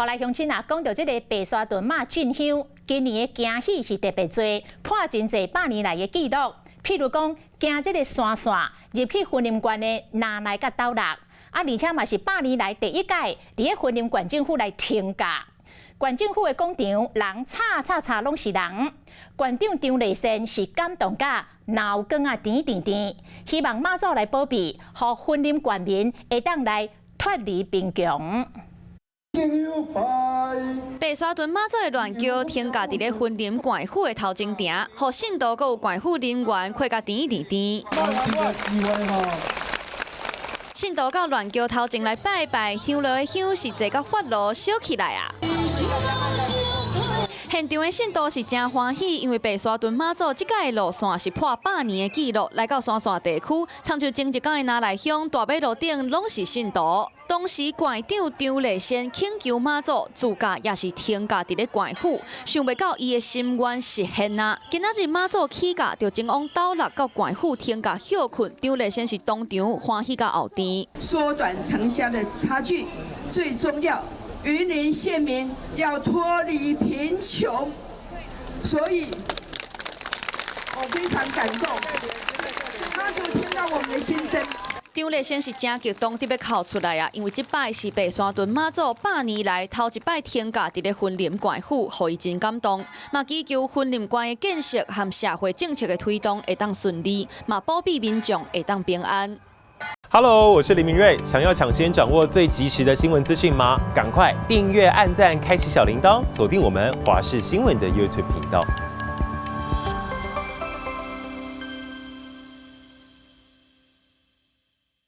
来乡亲啊，讲到这个白沙屯马进香，今年的惊喜是特别多，破真侪100年来的记录。譬如讲，行这个山线入去婚林馆的拿来甲斗六，而且嘛是100年来第一届伫咧婚林馆政府来停驾。馆政府的广场人吵拢是人，馆长张立先是感动甲脑光啊甜，希望妈祖来保庇，互婚林馆民会当来脱离贫穷。白沙屯妈祖的乱叫停驾伫咧婚林馆府的头前埕，互信徒佮有馆府人员看甲甜。信徒到乱叫头前来拜拜，香炉的香是坐到发炉烧起来啊！现场的信徒是真欢喜，因为白沙屯妈祖即届路线是破100年的纪录，来到山线地区，参像前一天的拿来乡大马路顶拢是信徒。当时馆长张立先请求妈祖自驾也是停驾伫咧馆府，想袂到伊的心愿实现啊！今仔日妈祖起驾，就前往斗六到馆府停驾休困，张立先是当场欢喜到后甜。缩短城乡的差距，最重要。云林县民要脱离贫穷，所以我非常感动。妈祖听到我们的心声。张立先是真激动，特别哭出来啊！因为这摆是白沙屯妈祖100年来头一摆停驾伫咧婚林馆府，互伊真感动。嘛祈求婚林馆的建设和社会政策的推动会当顺利，嘛保庇民众会当平安。Hello， 我是林明瑞。想要抢先掌握最及时的新闻资讯吗？赶快订阅、按赞、开启小铃铛，锁定我们华视新闻的 YouTube 频道。